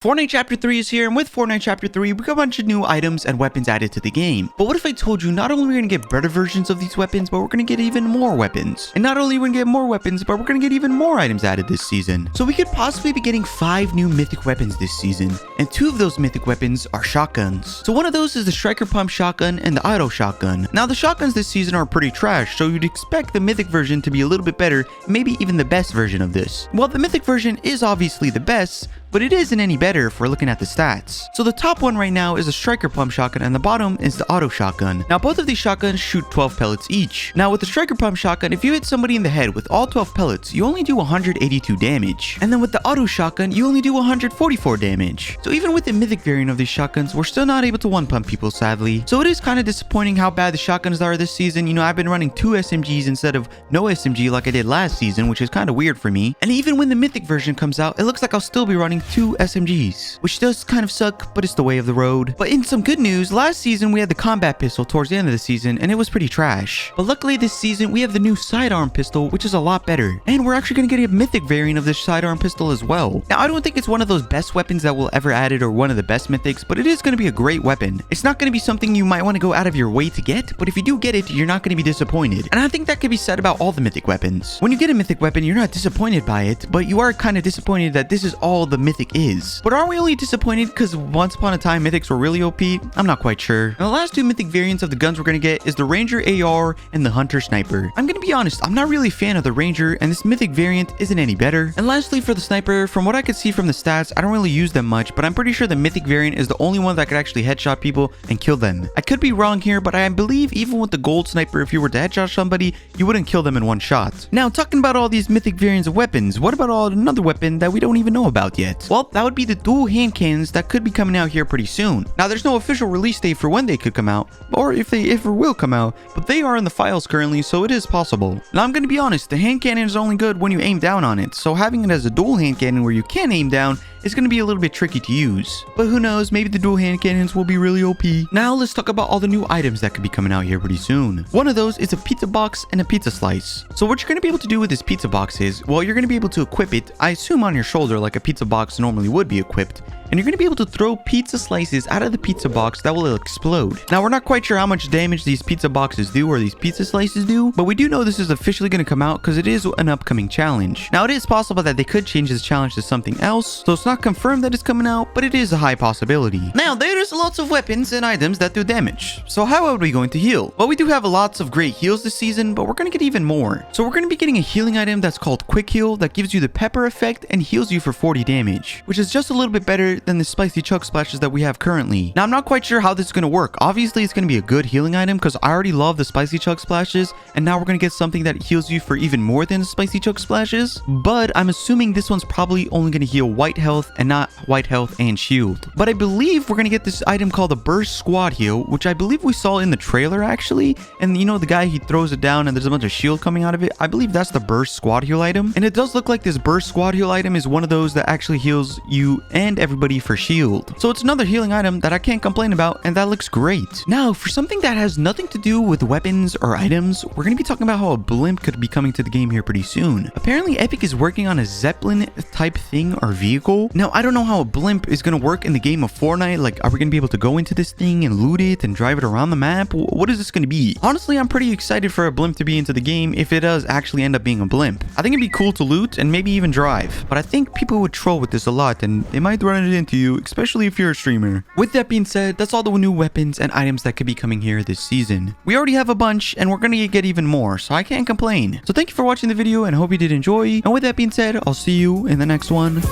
Fortnite Chapter 3 is here, and with Fortnite Chapter 3, we got a bunch of new items and weapons added to the game. But what if I told you not only we're going to get better versions of these weapons, but we're going to get even more weapons? And not only we're going to get more weapons, but we're going to get even more items added this season. So we could possibly be getting 5 new mythic weapons this season, and 2 of those mythic weapons are shotguns. So one of those is the striker pump shotgun and the auto shotgun. Now the shotguns this season are pretty trash, so you'd expect the mythic version to be a little bit better, maybe even the best version of this. Well, the mythic version is obviously the best, but it isn't any better if we're looking at the stats. So the top one right now is a striker pump shotgun, and the bottom is the auto shotgun. Now both of these shotguns shoot 12 pellets each. Now with the striker pump shotgun, if you hit somebody in the head with all 12 pellets, you only do 182 damage. And then with the auto shotgun, you only do 144 damage. So even with the mythic variant of these shotguns, we're still not able to one pump people, sadly. So it is kind of disappointing how bad the shotguns are this season. You know, I've been running 2 SMGs instead of no SMG like I did last season, which is kind of weird for me. And even when the mythic version comes out, it looks like I'll still be running 2 SMGs, which does kind of suck, but it's the way of the road. But in some good news, last season we had the combat pistol towards the end of the season, and it was pretty trash. But luckily this season we have the new sidearm pistol, which is a lot better. And we're actually going to get a mythic variant of this sidearm pistol as well. Now I don't think it's one of those best weapons that we'll ever add it, or one of the best mythics, but it is going to be a great weapon. It's not going to be something you might want to go out of your way to get, but if you do get it, you're not going to be disappointed. And I think that could be said about all the mythic weapons. When you get a mythic weapon, you're not disappointed by it, but you are kind of disappointed that this is all the mythic is. But are we only disappointed because once upon a time mythics were really OP? I'm not quite sure. And the last 2 mythic variants of the guns we're going to get is the Ranger AR and the Hunter Sniper. I'm going to be honest, I'm not really a fan of the Ranger, and this mythic variant isn't any better. And lastly, for the Sniper, from what I could see from the stats, I don't really use them much, but I'm pretty sure the mythic variant is the only one that could actually headshot people and kill them. I could be wrong here, but I believe even with the gold Sniper, if you were to headshot somebody, you wouldn't kill them in one shot. Now, talking about all these mythic variants of weapons, what about another weapon that we don't even know about yet? Well, that would be the dual hand cannons that could be coming out here pretty soon. Now there's no official release date for when they could come out, or if it will come out, but they are in the files currently, so it is possible. Now I'm gonna be honest, the hand cannon is only good when you aim down on it, so having it as a dual hand cannon where you can aim down is going to be a little bit tricky to use. But who knows, maybe the dual hand cannons will be really OP. Now let's talk about all the new items that could be coming out here pretty soon. One of those is a pizza box and a pizza slice. So what you're going to be able to do with this pizza box is, well, you're going to be able to equip it, I assume on your shoulder like a pizza box normally would be equipped. And you're going to be able to throw pizza slices out of the pizza box that will explode. Now, we're not quite sure how much damage these pizza boxes do or these pizza slices do, but we do know this is officially going to come out because it is an upcoming challenge. Now, it is possible that they could change this challenge to something else, so it's not confirmed that it's coming out, but it is a high possibility. Now, there's lots of weapons and items that do damage. So how are we going to heal? Well, we do have lots of great heals this season, but we're going to get even more. So we're going to be getting a healing item that's called Quick Heal that gives you the pepper effect and heals you for 40 damage, which is just a little bit better than the spicy chug splashes that we have currently. Now I'm not quite sure how this is going to work. Obviously it's going to be a good healing item because I already love the spicy chug splashes, and now we're going to get something that heals you for even more than the spicy chug splashes. But I'm assuming this one's probably only going to heal white health and not white health and shield. But I believe we're going to get this item called the burst squad heal, which I believe we saw in the trailer actually. And you know, the guy, he throws it down and there's a bunch of shield coming out of it. I believe that's the burst squad heal item, and it does look like this burst squad heal item is one of those that actually heals you and everybody for shield. So it's another healing item that I can't complain about, and that looks great. Now, for something that has nothing to do with weapons or items, we're going to be talking about how a blimp could be coming to the game here pretty soon. Apparently, Epic is working on a Zeppelin type thing or vehicle. Now, I don't know how a blimp is going to work in the game of Fortnite. Like, are we going to be able to go into this thing and loot it and drive it around the map? What is this going to be? Honestly, I'm pretty excited for a blimp to be into the game if it does actually end up being a blimp. I think it'd be cool to loot and maybe even drive, but I think people would troll with this a lot and they might run it into you, especially if you're a streamer. With that being said, that's all the new weapons and items that could be coming here this season. We already have a bunch and we're gonna get even more, so I can't complain. So thank you for watching the video and I hope you did enjoy. And with that being said, I'll see you in the next one.